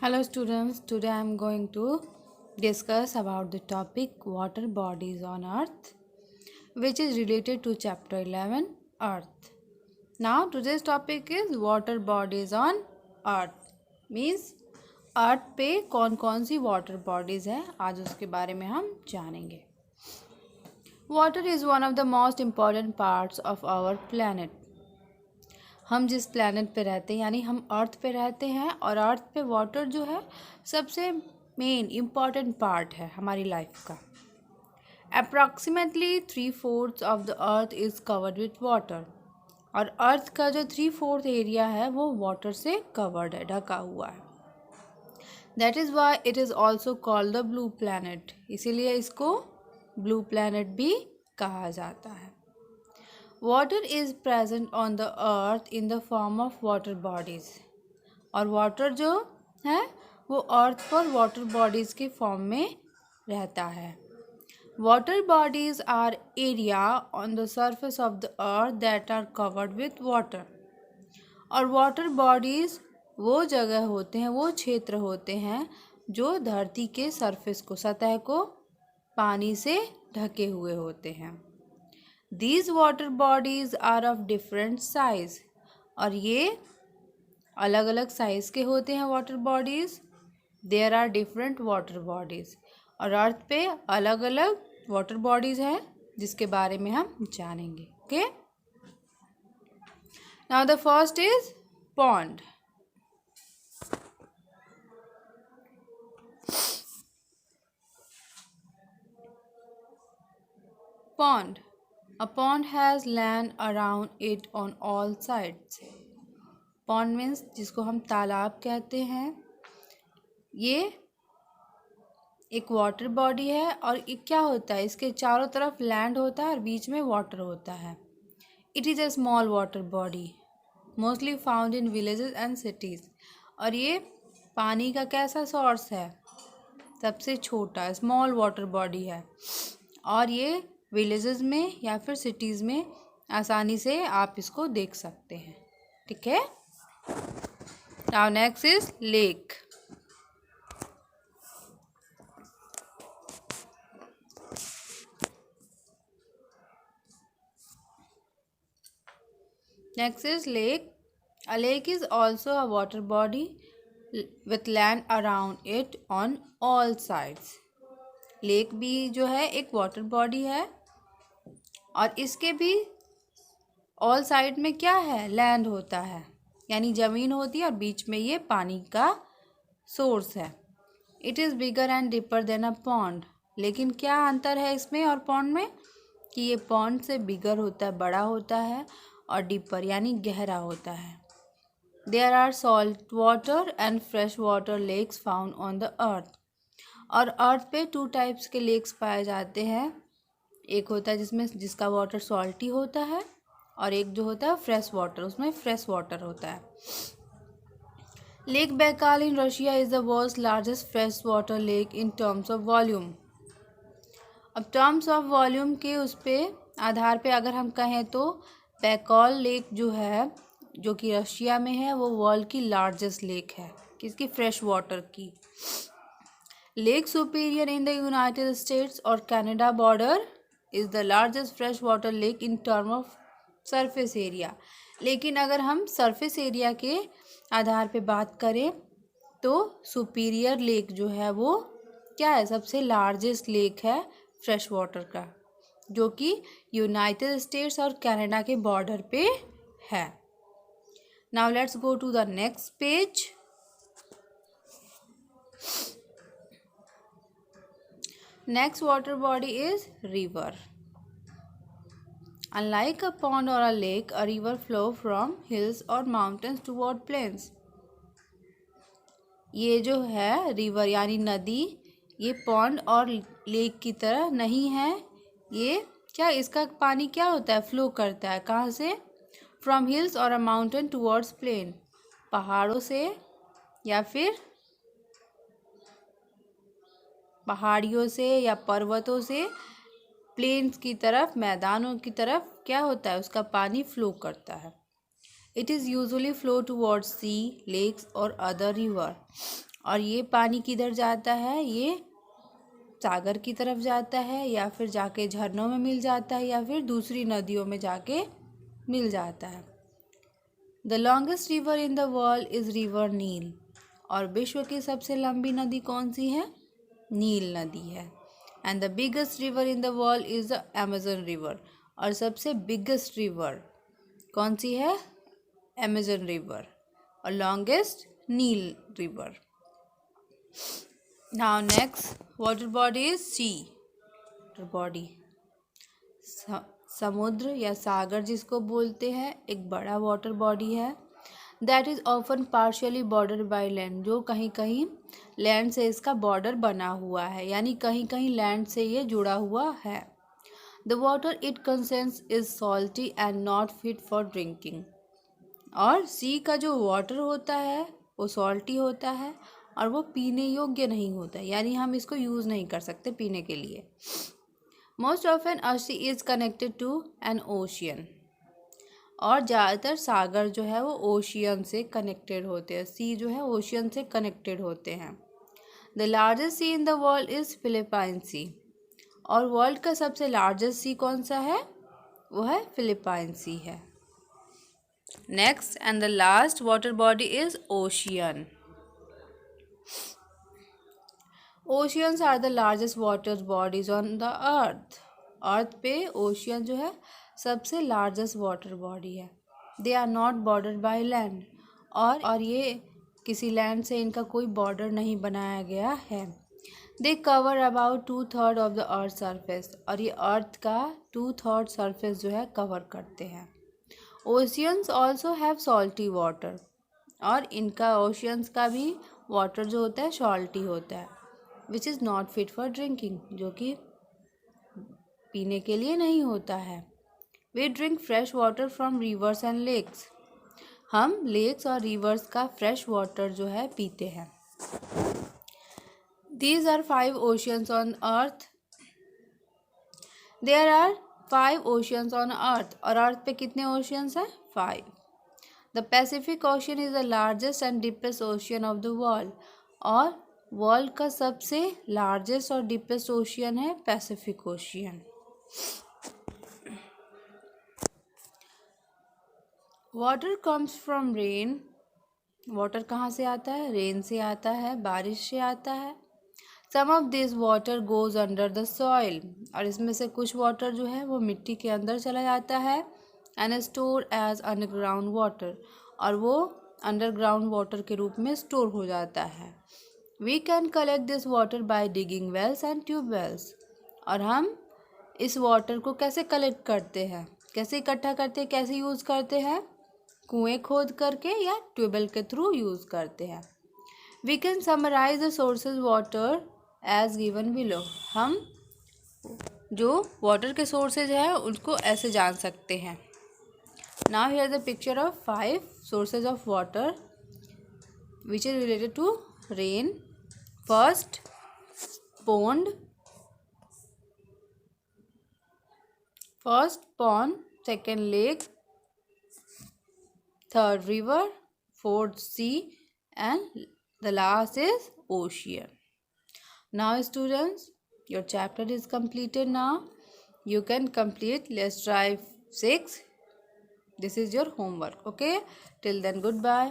Hello students, today I am going to discuss about the topic water bodies on earth, which is related to chapter 11 earth. Now today's topic is water bodies on earth, means अर्थ पे कौन कौन सी water bodies हैं आज उसके बारे में हम जानेंगे. Water is one of the most important parts of our planet. हम जिस प्लैनेट पे रहते हैं यानी हम अर्थ पे रहते हैं और अर्थ पे वाटर जो है सबसे मेन इम्पॉर्टेंट पार्ट है हमारी लाइफ का. Approximately 3/4 of the earth is covered with water. और अर्थ का जो 3/4 एरिया है वो वाटर से कवर्ड है, ढका हुआ है. That is why it is also called the blue planet. इसीलिए इसको ब्लू प्लैनेट भी कहा जाता है. Water is present on the earth in the form of water bodies. और वाटर जो है वो अर्थ पर वाटर बॉडीज़ के फॉर्म में रहता है. Water bodies are area on the surface of the earth that are covered with water. और वाटर बॉडीज़ वो जगह होते हैं, वो क्षेत्र होते हैं जो धरती के सरफेस को, सतह को पानी से ढके हुए होते हैं. These water bodies are of different size. और ये अलग अलग साइज़ के होते हैं water bodies. There are different water bodies. और अर्थ पे अलग अलग वाटर बॉडीज़ हैं जिसके बारे में हम जानेंगे. Okay, now the first is pond. Pond. A pond has land around it on all sides. Pond means जिसको हम तालाब कहते हैं. ये एक वाटर बॉडी है और ये क्या होता है, इसके चारों तरफ लैंड होता है और बीच में वाटर होता है. It is a small water body mostly found in villages and cities. और ये पानी का कैसा सोर्स है, सबसे छोटा स्मॉल वाटर बॉडी है. और ये विलेजेस में या फिर सिटीज़ में आसानी से आप इसको देख सकते हैं. ठीक है. Now next is lake. Next is lake. A lake is also a water body with land around it on all sides. Lake भी जो है एक वाटर बॉडी है और इसके भी ऑल साइड में क्या है, लैंड होता है, यानी ज़मीन होती है और बीच में ये पानी का सोर्स है. It is bigger and deeper than a pond. लेकिन क्या अंतर है इसमें और पॉन्ड में कि ये पॉन्ड से बिगर होता है, बड़ा होता है, और डीपर यानी गहरा होता है. There are salt water and fresh water lakes found on the earth. और अर्थ पे 2 टाइप्स के लेक्स पाए जाते हैं. एक होता है जिसका वाटर सॉल्टी होता है और एक जो होता है फ्रेश वाटर, उसमें फ्रेश वाटर होता है. Lake Baikal in Russia is the world's largest fresh water lake in terms of volume. अब टर्म्स ऑफ वॉल्यूम के उस पे आधार पे अगर हम कहें तो बैकाल लेक जो है, जो कि रशिया में है, वो वर्ल्ड की लार्जेस्ट लेक है. किसकी? फ्रेश वाटर की. Lake superior in the United States और Canada border is the largest fresh water lake in term of surface area. लेकिन अगर हम सरफेस एरिया के आधार पे बात करें तो सुपीरियर लेक जो है वो क्या है, सबसे लार्जेस्ट लेक है फ्रेश वाटर का, जो कि यूनाइटेड स्टेट्स और कनाडा के बॉर्डर पे है. Now let's go to the next page. Next water body is river. Unlike a pond or a lake, a river flows from hills or mountains toward plains. ये जो है river यानी नदी, ये पॉन्ड और लेक की तरह नहीं है. ये क्या, इसका पानी क्या होता है, फ्लो करता है. कहाँ से? फ्रॉम हिल्स और अ माउंटेन टुवर्ड्स प्लेन. पहाड़ों से या फिर पहाड़ियों से या पर्वतों से प्लेन्स की तरफ, मैदानों की तरफ क्या होता है, उसका पानी फ्लो करता है. It is usually flow towards sea, lakes or other river. और ये पानी किधर जाता है, ये सागर की तरफ जाता है या फिर जाके झरनों में मिल जाता है या फिर दूसरी नदियों में जाके मिल जाता है। The longest river in the world is river Nile. और विश्व की सबसे लंबी नदी कौन सी है, नील नदी है। And the biggest river in the world is the Amazon river. और सबसे बिगेस्ट रिवर कौन सी है, अमेजन रिवर। और longest Nile river. Now next water body is sea. Water body समुद्र या सागर जिसको बोलते हैं, एक बड़ा वाटर बॉडी है। That is often partially border by land. जो कहीं कहीं लैंड से इसका बॉर्डर बना हुआ है, यानी कहीं कहीं लैंड से ये जुड़ा हुआ है। The water it conscience is salty and not fit for drinking. और सी का जो वाटर होता है वो सॉल्टी होता है और वो पीने योग्य नहीं होता है, यानी हम इसको यूज़ नहीं कर सकते पीने के लिए। Most often a sea is connected to an ocean. और ज़्यादातर सागर जो है वो ओशियन से कनेक्टेड होते हैं, सी जो है ओशियन से कनेक्टेड होते हैं। The largest sea in the world is Philippine sea. और वर्ल्ड का सबसे लार्जेस्ट सी कौन सा है, वो है फिलिपाइन सी है। Next and the last water body is ocean. Oceans are the largest water bodies on the earth. Earth पे ओशियन जो है सबसे लार्जेस्ट वाटर बॉडी है। They are not bordered by land. और ये किसी लैंड से इनका कोई बॉर्डर नहीं बनाया गया है। They cover about 2/3 of the earth surface. और ये अर्थ का 2/3 सरफेस जो है कवर करते हैं। Oceans also have salty water. और इनका ओशियंस का भी वाटर जो होता है सॉल्टी होता है, which is not fit for drinking, जो कि पीने के लिए नहीं होता है। We drink fresh water from rivers and lakes. हम लेक्स और रिवर्स का फ्रेश वाटर जो है पीते हैं। These are 5 oceans on earth. There are 5 oceans on earth. और अर्थ पे कितने ओशियंस हैं, 5। The Pacific ocean is the largest and deepest ocean of the world. और वर्ल्ड का सबसे लार्जेस्ट और डीपेस्ट ओशियन है Pacific ocean. Water comes from rain. Water कहाँ से आता है, रेन से आता है, बारिश से आता है। Some of this water goes under the soil. और इसमें से कुछ वाटर जो है वो मिट्टी के अंदर चला जाता है। And store as underground water. और वो अंडरग्राउंड वाटर के रूप में स्टोर हो जाता है। We can collect this water by digging wells and tube wells. और हम इस वाटर को कैसे कलेक्ट करते हैं, कैसे इकट्ठा करते हैं, कैसे यूज़ करते हैं, कुएं खोद करके या ट्यूबवेल के थ्रू यूज़ करते हैं। We can summarise the sources water as given below. हम जो वाटर के सोर्सेज हैं उनको ऐसे जान सकते हैं। Now here the picture of 5 sources of water which is related to rain. First pond, first pond, second lake, third river, fourth sea, and the last is ocean. Now students, your chapter is completed now. You can complete. Let's try 6. This is your homework. Okay, till then, goodbye.